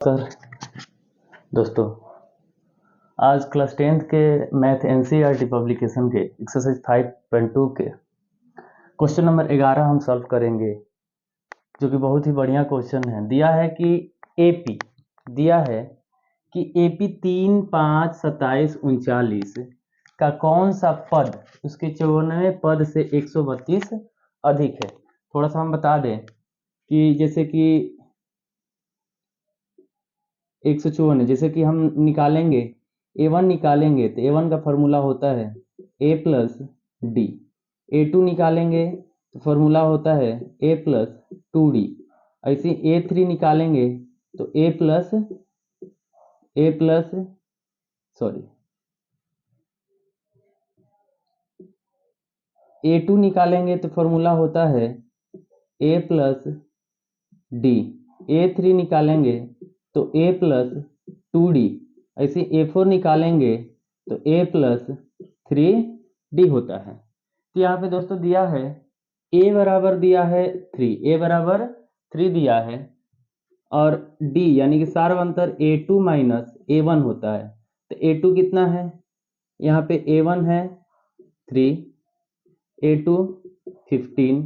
Sir दोस्तों, आज class 10th के मैथ एनसीईआरटी पब्लिकेशन के एक्सरसाइज 5.2 के क्वेश्चन नंबर 11 हम सॉल्व करेंगे, जो कि बहुत ही बढ़िया क्वेश्चन है। दिया है कि एपी 3, 5, 27, 39 का कौन सा पद उसके 94 पद से 132 अधिक है। थोड़ा सा हम बता दें कि जैसे कि 154 है, जैसे कि हम निकालेंगे a1 निकालेंगे तो a1 का फॉर्मूला होता है a प्लस डी। a2 निकालेंगे तो फॉर्मूला होता है a प्लस 2d। ऐसे a3 निकालेंगे तो a प्लस a2 निकालेंगे तो फॉर्मूला होता है a प्लस डी। a3 निकालेंगे तो a प्लस 2d। ऐसे a4 निकालेंगे तो a प्लस 3d होता है। तो यहाँ पे दोस्तों दिया है a बराबर दिया है 3 दिया है, और d यानी कि सार्वंतर a2 माइनस a1 होता है। तो a2 कितना है, यहाँ पे a1 है 3, a2 15,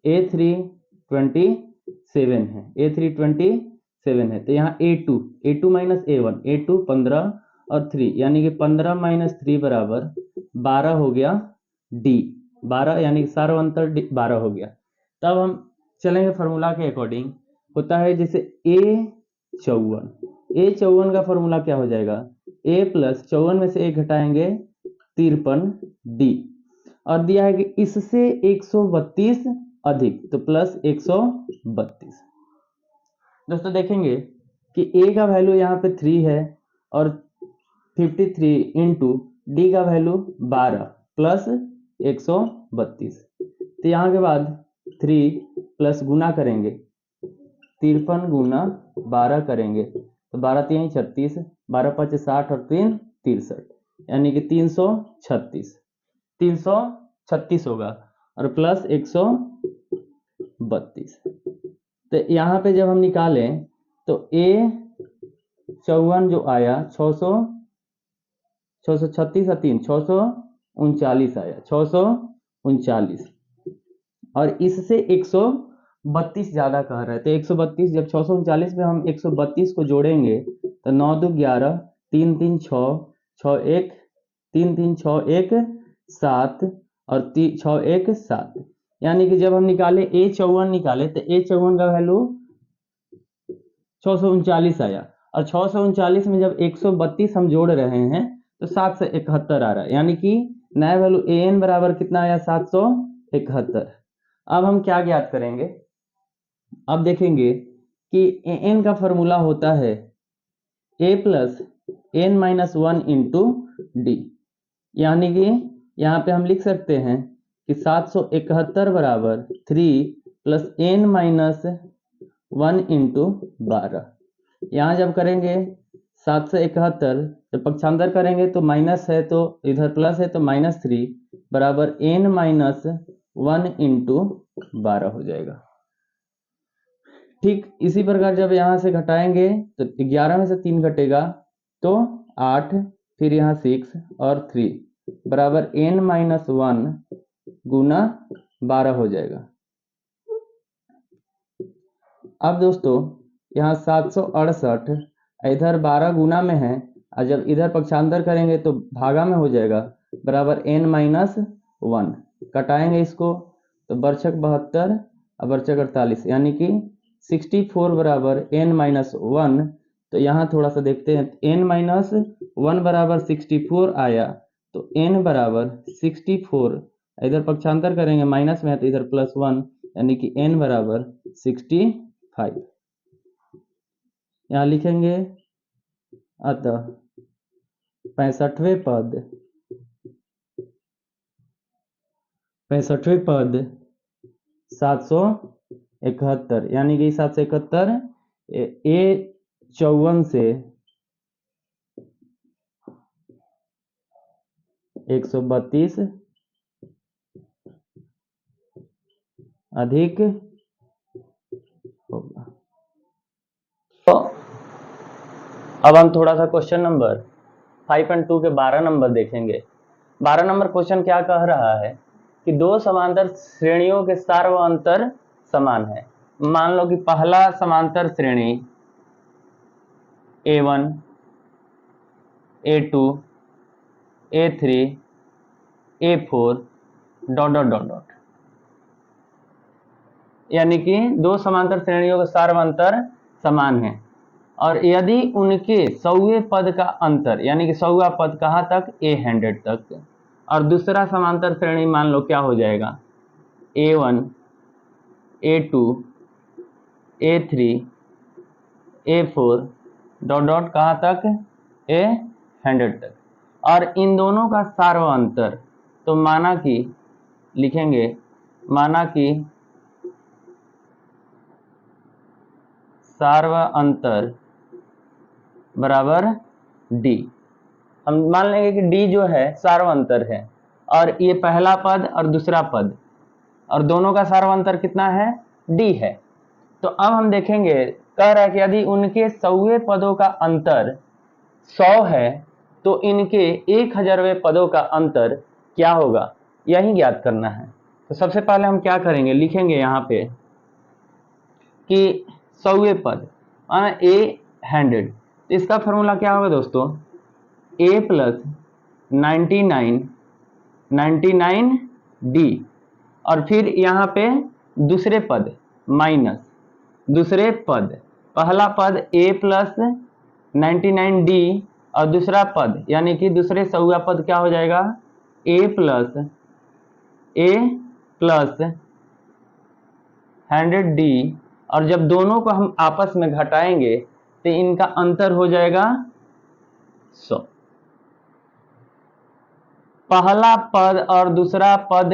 a3 27 है, a3 27 है। तो यहाँ a2 माइनस a2 15 और 3 यानी कि 15 माइनस 3 बराबर 12 हो गया d। 12 यानी कि सार्वंतर 12 हो गया। तब हम चलेंगे फार्मूला के अकॉर्डिंग। होता है जैसे a54 का फॉर्मूला क्या हो जाएगा, a प्लस 54 में से 1 घटाएंगे 53d। और दिया है कि इससे 132 अधिक, तो प्लस 132। दोस्तों देखेंगे कि a का वैल्यू यहाँ पे 3 है और 53 इंटू डी का वैल्यू 12 प्लस 132। तो यहाँ के बाद 3 प्लस गुना करेंगे, 53 गुना 12 करेंगे तो 12 3 36, 12 5 60 और 3 63, यानी कि 336 होगा और प्लस 132। तो यहाँ पे जब हम निकालें तो a54 जो आया 636 और 3 639 आया, 639। और इससे 132 ज्यादा कह रहे थे। 132 जब 639 में हम 132 को जोड़ेंगे तो 9 2 11, 3 3 6, 6 1 3 3 6 1 7 और 6 1 7। यानी कि जब हम निकाले a54 निकाले तो a54 का वैल्यू 639 आया, और 639 में जब 132 हम जोड़ रहे हैं तो 771 आ रहा है, यानी कि नया वैल्यू an बराबर कितना आया, 771। अब हम क्या ज्ञात करेंगे, अब देखेंगे कि an का फॉर्मूला होता है a plus n minus 1 into D. यानी कि यहाँ पे हम लिख सकते हैं कि 771 बराबर 3 प्लस n माइनस 1 इंटू 12। यहाँ जब करेंगे 771, जब पक्षांतर करेंगे तो माइनस है तो इधर प्लस है तो -3 बराबर n माइनस 1 इंटू 12 हो जाएगा। ठीक इसी प्रकार जब यहाँ से घटाएंगे तो 11 में से 3 घटेगा तो 8, फिर यहाँ 6 और 3 बराबर n माइनस 1 गुना 12 हो जाएगा। अब दोस्तों यहाँ 768 इधर 12 गुना में है, और जब इधर पक्षांतर करेंगे तो भागा में हो जाएगा, बराबर n माइनस 1। कटाएंगे इसको तो बरछक 72 और बरछक 48, यानी कि 64 बराबर n माइनस 1। तो यहाँ थोड़ा सा देखते हैं, n माइनस 1 बराबर 64 आया तो n बराबर 64, इधर पक्षांतर करेंगे माइनस में है तो इधर प्लस 1, यानी कि n बराबर 65। यहाँ लिखेंगे अतः 65वें पद 771, यानी कि 771 a54 से 132 अधिक होगा। तो अब हम थोड़ा सा क्वेश्चन नंबर 5.2 के 12 नंबर देखेंगे। 12 नंबर क्वेश्चन क्या कह रहा है कि दो समांतर श्रेणियों के सार व अंतर समान है। मान लो कि पहला समांतर श्रेणी A1, A2, A3, A4 dot dot dot dot, यानी कि दो समांतर श्रेणियों का सार व अंतर समान है और यदि उनके सौवें पद का अंतर, यानी कि सौवा पद कहाँ तक, A100 तक, और दूसरा समांतर श्रेणी मान लो क्या हो जाएगा, A1, A2, A3, A4 dot dot कहाँ तक, A100 तक, और इन दोनों का सार व अंतर, तो माना कि लिखेंगे, माना कि सार व अंतर बराबर D। हम मान लेंगे कि D जो है सार व अंतर है और ये पहला पद और दूसरा पद, और दोनों का सार व अंतर कितना है, D है। तो अब हम देखेंगे, कह रहा है कि यदि उनके सौवें पदों का अंतर 100 है तो इनके 1000वें पदों का अंतर क्या होगा, यही ज्ञात करना है। तो सबसे पहले हम क्या करेंगे, लिखेंगे यहाँ पे कि सौवें पद A100, तो इसका फॉर्मूला क्या होगा दोस्तों, A प्लस 99D, और फिर यहाँ पे दूसरे पद माइनस दूसरे पद, पहला पद A प्लस 99D और दूसरा पद यानी कि दूसरे सौवा पद क्या हो जाएगा, A प्लस 100D, और जब दोनों को हम आपस में घटाएंगे तो इनका अंतर हो जाएगा 100। पहला पद और दूसरा पद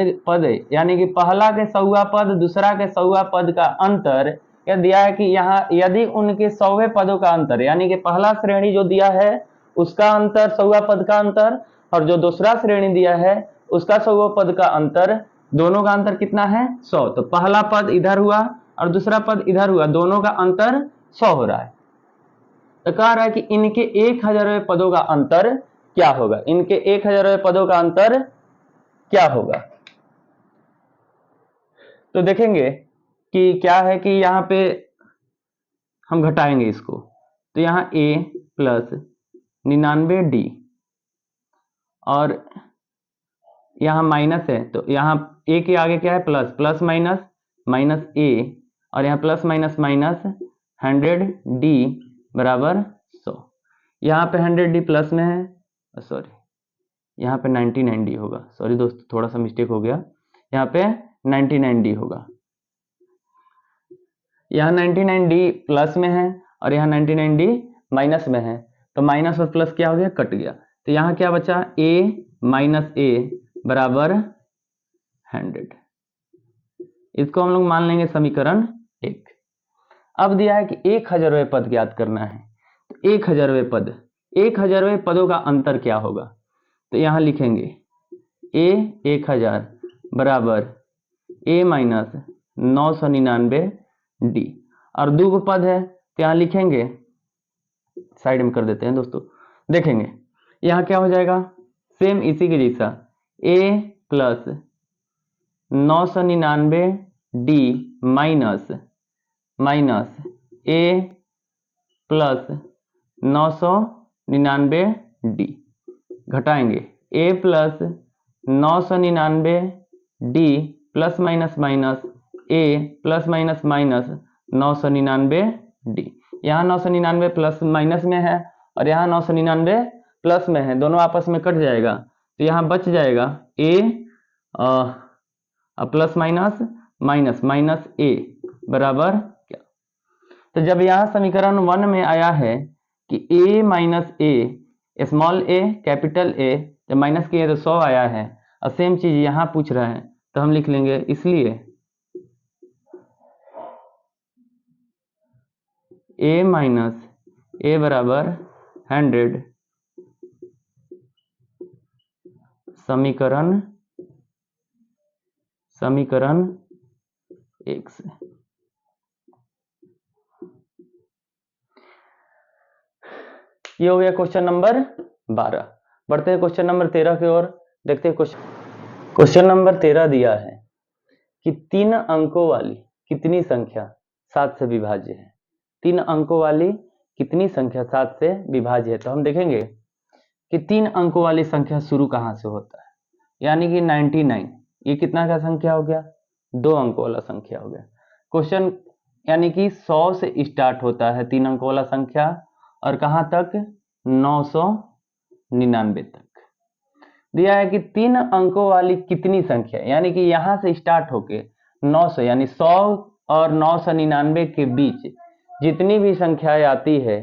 यानी कि पहला के सौवा पद दूसरा के सौवा पद का अंतर यह दिया है कि यहाँ यदि उनके सौवें पदों का अंतर, यानी कि पहला श्रेणी जो दिया है उसका अंतर सौवा पद का अंतर, और जो दूसरा श्रेणी दिया है उसका सौवा पद का अंतर, दोनों का अंतर कितना है, 100। तो पहला पद इधर हुआ और दूसरा पद इधर हुआ, दोनों का अंतर 100 हो रहा है। तो कह रहा है कि इनके 1000वें पदों का अंतर क्या होगा, इनके 1000वें पदों का अंतर क्या होगा। तो देखेंगे कि क्या है कि यहाँ पे हम घटाएंगे इसको, तो यहाँ A प्लस 99D और यहाँ माइनस है, तो यहाँ A के आगे क्या है, plus, plus minus minus A, और यहाँ प्लस माइनस माइनस 100D बराबर 100। यहाँ पे 100D प्लस में है, सॉरी यहाँ पे 99D होगा, सॉरी दोस्तों थोड़ा सा मिस्टेक हो गया, यहाँ पे 99D होगा। यहाँ 99D प्लस में है और यहाँ 99D माइनस में है, तो माइनस और प्लस क्या हो गया, कट गया। तो यहाँ क्या बचा, A माइनस A बराबर 100। इसको हम लोग मान लेंगे समीकरण 1। अब दिया है कि 1000वें पद ज्ञात करना है, तो 1000वें पद, 1000वें पदों का अंतर क्या होगा, तो यहाँ लिखेंगे A 1000 बराबर A माइनस 999D, और दो पद है तो यहाँ लिखेंगे, साइड में कर देते हैं दोस्तों, देखेंगे यहाँ क्या हो जाएगा, सेम इसी के जैसा, A plus 999D minus minus A plus 999D, घटाएंगे A plus 999D plus minus minus A plus minus minus 999D। यहाँ 999 प्लस माइनस में है और यहाँ 999 प्लस में है, दोनों आपस में कट जाएगा, तो यहाँ बच जाएगा A plus minus minus minus A बराबर क्या। तो जब यहाँ समीकरण 1 में आया है कि A minus A, small a capital A, जब माइनस किए तो 100 आया है, और सेम चीज यहाँ पूछ रहा है तो हम लिख लेंगे, इसलिए A माइनस A बराबर 100 समीकरण 1 से। ये हो गया क्वेश्चन नंबर 12। बढ़ते हैं क्वेश्चन नंबर 13 की ओर। देखते हैं क्वेश्चन नंबर 13 दिया है कि 3 अंकों वाली कितनी संख्या 7 से विभाज्य है। 3 अंकों वाली कितनी संख्या 7 से विभाज्य है। तो हम देखेंगे कि 3 अंकों वाली संख्या शुरू कहां से होता है, यानी कि 99। ये कितना का संख्या हो गया, 2 अंकों वाला संख्या हो गया। क्वेश्चन यानी कि 100 से स्टार्ट होता है 3 अंकों वाला संख्या, और कहां तक, 999 तक दिया है कि 3 अंकों वाली कितनी संख्या, यानी कि यहां से स्टार्ट होके 900 यानी 100 और 999 के बीच जितनी भी संख्याएं आती है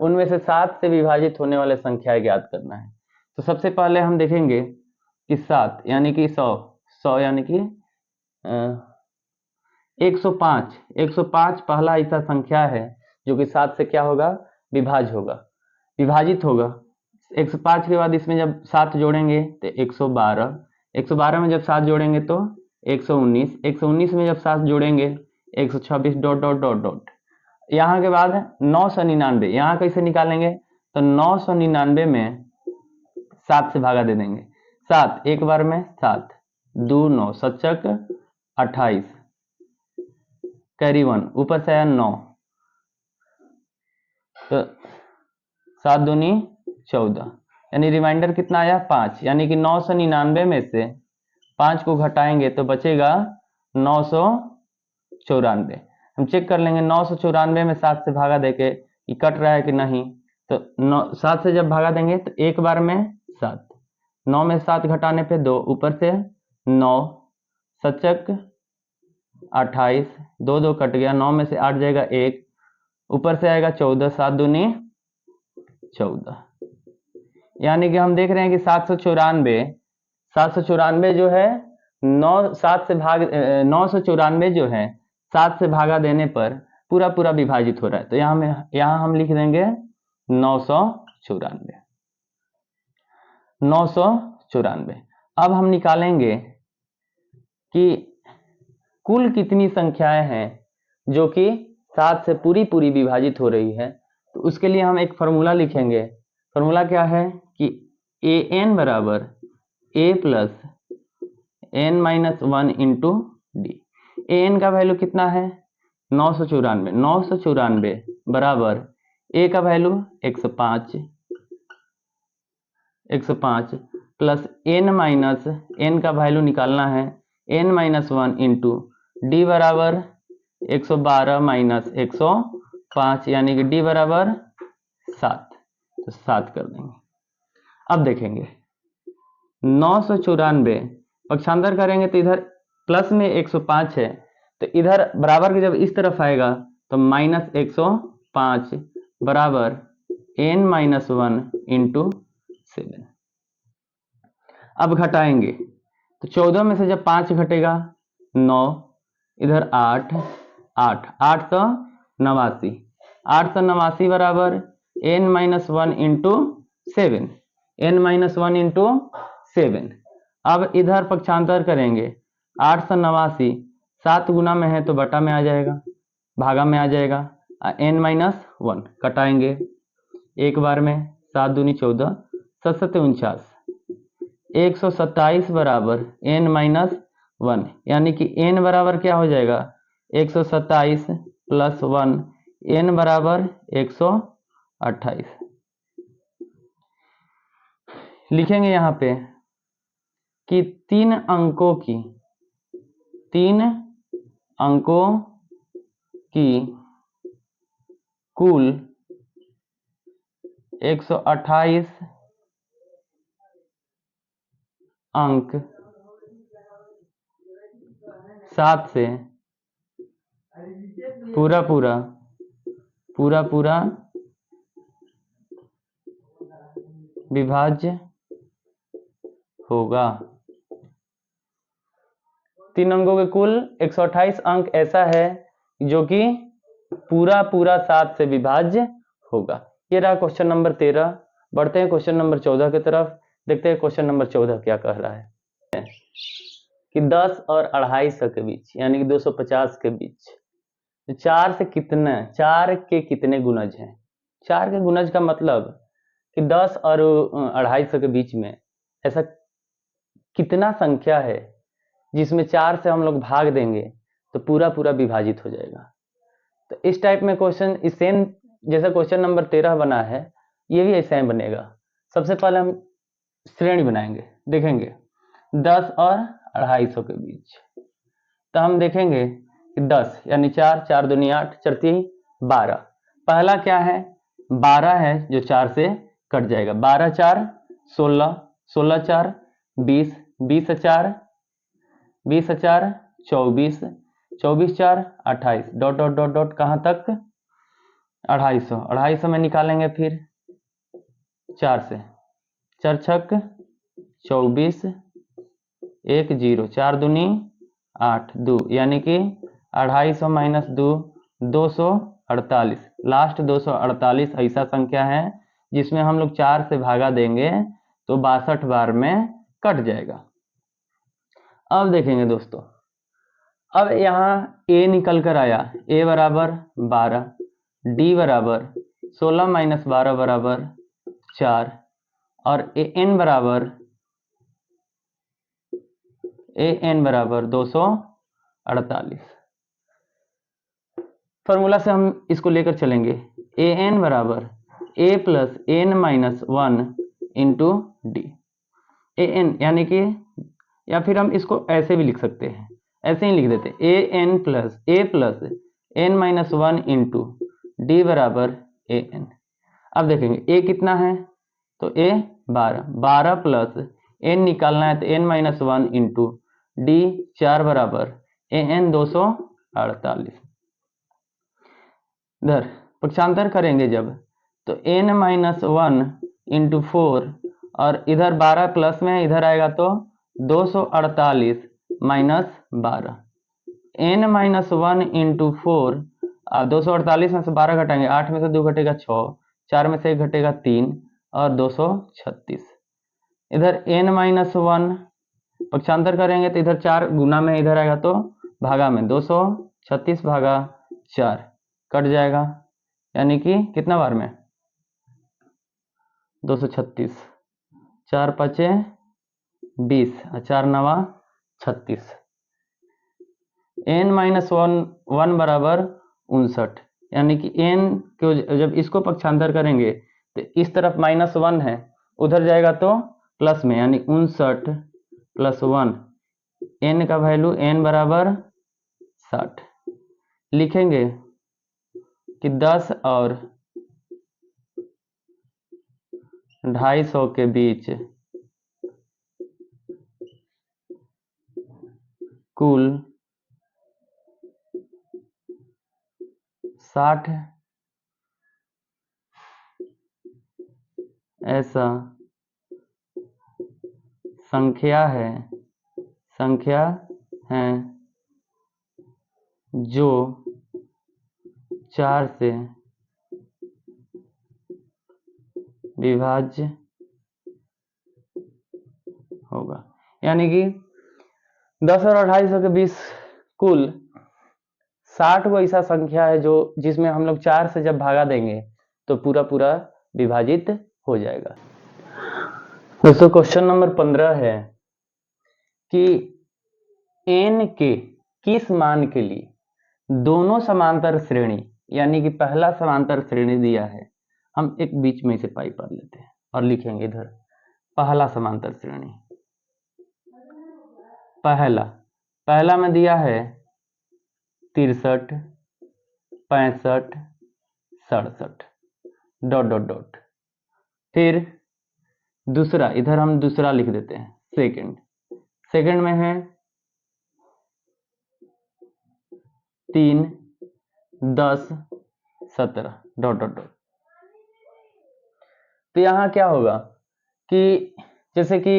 उनमें से 7 से विभाजित होने वाले संख्याएं ज्ञात करना है। तो सबसे पहले हम देखेंगे कि 7 यानी कि 100 यानी कि 105 पहला ऐसा संख्या है जो कि 7 से क्या होगा, विभाजित होगा। 105 के बाद इसमें जब 7 जोड़ेंगे तो 112 में जब 7 जोड़ेंगे तो 119 में जब 7 जोड़ेंगे 126 डॉट डॉट डॉट डॉट। यहाँ के बाद 999, यहाँ कैसे निकालेंगे, तो 999 में 7 से भागा दे देंगे। 7 एक बार में 7, 2 9 7 28, कैरी 1 ऊपर से आया 9, तो 7 दूनी 14, यानी रिमाइंडर कितना आया 5, यानी कि 999 में से 5 को घटाएंगे तो बचेगा 994। हम चेक कर लेंगे 994 में 7 से भागा देके ये कट रहा है कि नहीं। तो 7 से जब भागा देंगे तो एक बार में 7, 9 में 7 घटाने पे 2, ऊपर से 9 7 28, 2 2 कट गया, 9 में से 8 जाएगा 1, ऊपर से आएगा 14, 7 दूनी 14। यानी कि हम देख रहे हैं कि 794 जो है 994 जो है 7 से भागा देने पर पूरा विभाजित हो रहा है। तो यहाँ हम लिख देंगे 994। अब हम निकालेंगे कि कुल कितनी संख्याएं हैं जो कि 7 से पूरी विभाजित हो रही है। तो उसके लिए हम एक फॉर्मूला लिखेंगे। फॉर्मूला क्या है कि an बराबर a plus n minus 1 into D. an का वैल्यू कितना है, 994 बराबर a का value 105 plus n minus n का वैल्यू निकालना है n माइनस 1 इंटू डी बराबर 112 माइनस 105, यानी कि डी बराबर 7। तो 7 कर देंगे। अब देखेंगे 994 पक्षांतर करेंगे तो इधर प्लस में 105 है, तो इधर बराबर के जब इस तरफ आएगा तो माइनस 105 बराबर n माइनस 1 इंटू 7। अब घटाएंगे तो 14 में से जब 5 घटेगा 9, इधर 8 889 बराबर n माइनस 1 इंटू 7, अब इधर पक्षांतर करेंगे 889 7 गुना में है तो बटा में आ जाएगा, भागा में आ जाएगा, n माइनस 1 कटाएंगे एक बार में, 7 दूनी 14, 7 7 49, 127 बराबर n माइनस 1, यानी कि n बराबर क्या हो जाएगा 127 प्लस 1, n बराबर 128। लिखेंगे यहाँ पे कि 3 अंकों की कुल 128 अंक 7 से पूरा विभाज्य होगा। 3 अंकों के कुल 128 अंक ऐसा है जो कि पूरा 7 से विभाज्य होगा। ये रहा क्वेश्चन नंबर 13। बढ़ते हैं क्वेश्चन नंबर 14 की तरफ। देखते हैं क्वेश्चन नंबर 14 क्या कह रहा है कि 10 और 250 के बीच यानी कि 250 के बीच 4 के कितने गुणज हैं। 4 के गुणज का मतलब कि 10 और 250 के बीच में ऐसा कितना संख्या है जिसमें 4 से हम लोग भाग देंगे तो पूरा पूरा विभाजित हो जाएगा। तो इस टाइप में क्वेश्चन इस सेम जैसा क्वेश्चन नंबर 13 बना है, ये भी ऐसा ही बनेगा। सबसे पहले हम श्रेणी बनाएंगे, देखेंगे 10 और 250 के बीच। तो हम देखेंगे कि 10 यानी 4, 4 दूनी 8, 4 तीन 12। पहला क्या है, 12 है जो 4 से कट जाएगा। 12 4 16, 16 4 20, 20 4 20 4 24, 24 4 28, डॉट डॉट डॉट डॉट कहाँ तक 250। 250 में निकालेंगे फिर 4 से, 4 छक 24, 1 0, 4 दूनी 8 2, यानी कि 250 माइनस 2 248। लास्ट 248 ऐसा संख्या है जिसमें हम लोग 4 से भागा देंगे तो 62 बार में कट जाएगा। अब देखेंगे दोस्तों, अब यहाँ a निकल कर आया, a बराबर 12, d बराबर 16 माइनस 12 बराबर 4 और an बराबर 248। फॉर्मूला से हम इसको लेकर चलेंगे, an बराबर a plus n minus 1 into D. an यानी कि, या फिर हम इसको ऐसे भी लिख सकते हैं, ऐसे ही लिख देते हैं a plus n minus 1 into D बराबर an। अब देखेंगे a कितना है, तो a 12 प्लस n निकालना है तो n माइनस 1 इंटू डी 4 बराबर an 248। इधर पक्षांतर करेंगे जब तो n माइनस 1 इंटू 4 और इधर 12 प्लस में इधर आएगा तो 248 माइनस 12, n माइनस 1 इंटू 4। 248 में से 12 घटाएंगे, 8 में से 2 घटेगा 6, 4 में से 1 घटेगा 3 और 236। इधर n माइनस 1 पक्षांतर करेंगे तो इधर 4 गुना में इधर आएगा तो भागा में 236 भागा 4 कट जाएगा, यानी कि कितना बार में 236, 4 5 20 और 4 9 36। n माइनस 1 बराबर 59, यानी कि n को जब इसको पक्षांतर करेंगे तो इस तरफ -1 है, उधर जाएगा तो प्लस में, यानी 59 प्लस 1, n का वैल्यू n बराबर 60। लिखेंगे कि 10 और 250 के बीच कुल 60 ऐसा संख्या है जो 4 से विभाज्य होगा। यानी कि 10 और 250 के बीच कुल 60 वो ऐसा संख्या है जो जिसमें हम लोग 4 से जब भागा देंगे तो पूरा पूरा विभाजित हो जाएगा। दोस्तों क्वेश्चन नंबर 15 है कि n के किस मान के लिए दोनों समांतर श्रेणी, यानी कि पहला समांतर श्रेणी दिया है, हम एक बीच में से पाई पढ़ लेते हैं और लिखेंगे इधर पहला समांतर श्रेणी। पहला में दिया है 63 65 67 डॉट डॉट डॉट। फिर दूसरा, इधर हम दूसरा लिख देते हैं सेकंड में है 3 10 17 डॉट डॉट डॉट। तो यहाँ क्या होगा कि जैसे कि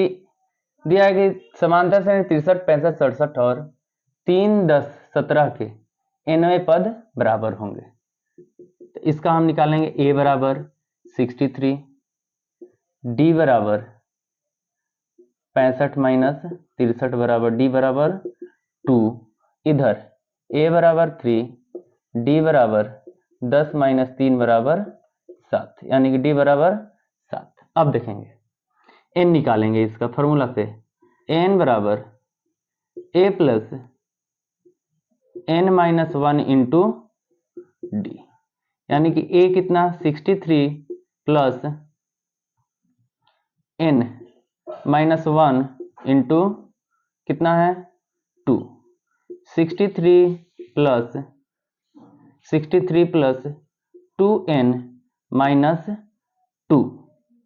दिया है कि समांतर श्रेणी 63 65 67 और 3 10 17 के nवें पद बराबर होंगे, तो इसका हम निकालेंगे a बराबर 63, d बराबर 65 माइनस 63 बराबर d बराबर 2, इधर a बराबर 3, d बराबर 10 माइनस 3 बराबर 7, यानी कि d बराबर 7। अब देखेंगे n निकालेंगे इसका फॉर्मूला से, n बराबर a plus n minus 1 into D, यानी कि a कितना 63 प्लस n माइनस 1 इंटू कितना है 2, 63 plus 2n minus 2,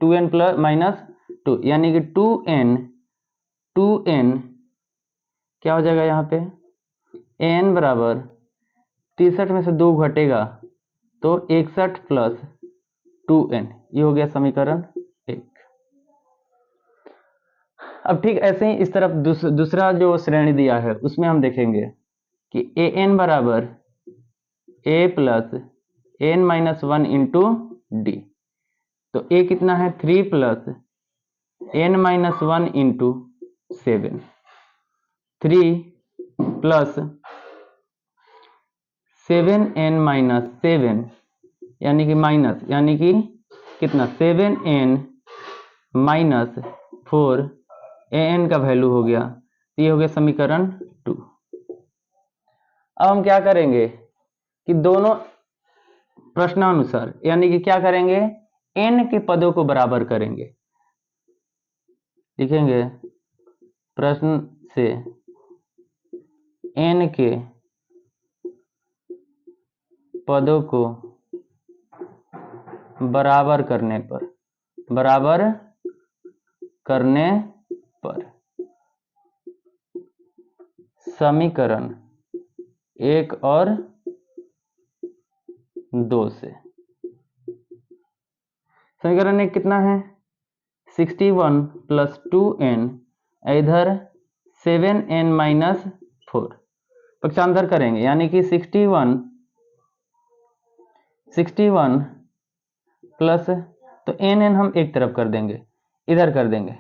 2n plus minus 2, यानी कि 2n क्या हो जाएगा यहाँ पे, n बराबर 63 में से 2 घटेगा तो 61 प्लस 2n, ये हो गया समीकरण 1। अब ठीक ऐसे ही इस तरफ दूसरा जो श्रेणी दिया है उसमें हम देखेंगे कि an बराबर a plus n minus 1 into D, तो a कितना है 3 plus n minus 1 into 7, 3 plus 7n minus 7, यानी कि माइनस, यानी कि कितना 7n माइनस 4, an का वैल्यू हो गया, तो ये हो गया समीकरण 2। अब हम क्या करेंगे कि दोनों प्रश्नानुसार, यानी कि क्या करेंगे n के पदों को बराबर करेंगे, लिखेंगे प्रश्न से n के पदों को बराबर करने पर समीकरण 1 और 2 से, समीकरण 1 कितना है 61 प्लस 2n, इधर 7n माइनस 4, पक्षांतर करेंगे, यानी कि 61 प्लस, तो n हम एक तरफ कर देंगे, इधर कर देंगे,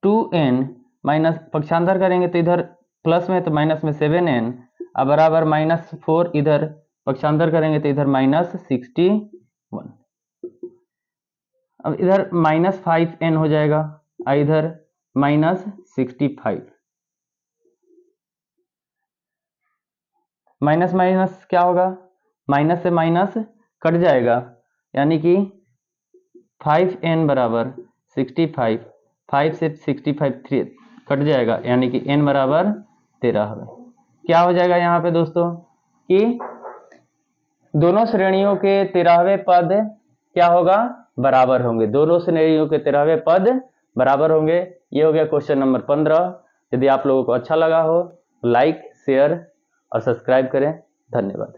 2n माइनस, पक्षांतर करेंगे तो इधर प्लस में तो माइनस में 7n, अब बराबर माइनस 4, इधर पक्षांतर करेंगे तो इधर माइनस 61, अब इधर माइनस 5n हो जाएगा, इधर माइनस 65, माइनस माइनस क्या होगा, माइनस से माइनस कट जाएगा, यानी कि 5n बराबर 65, 5 से 65 3 कट जाएगा, यानी कि n बराबर 13 है। क्या हो जाएगा यहाँ पे दोस्तों कि दोनों श्रेणियों के 13वें पद क्या होगा, बराबर होंगे, दोनों श्रेणियों के 13वें पद बराबर होंगे। ये हो गया क्वेश्चन नंबर 15। यदि आप लोगों को अच्छा लगा हो लाइक शेयर और सब्सक्राइब करें। धन्यवाद।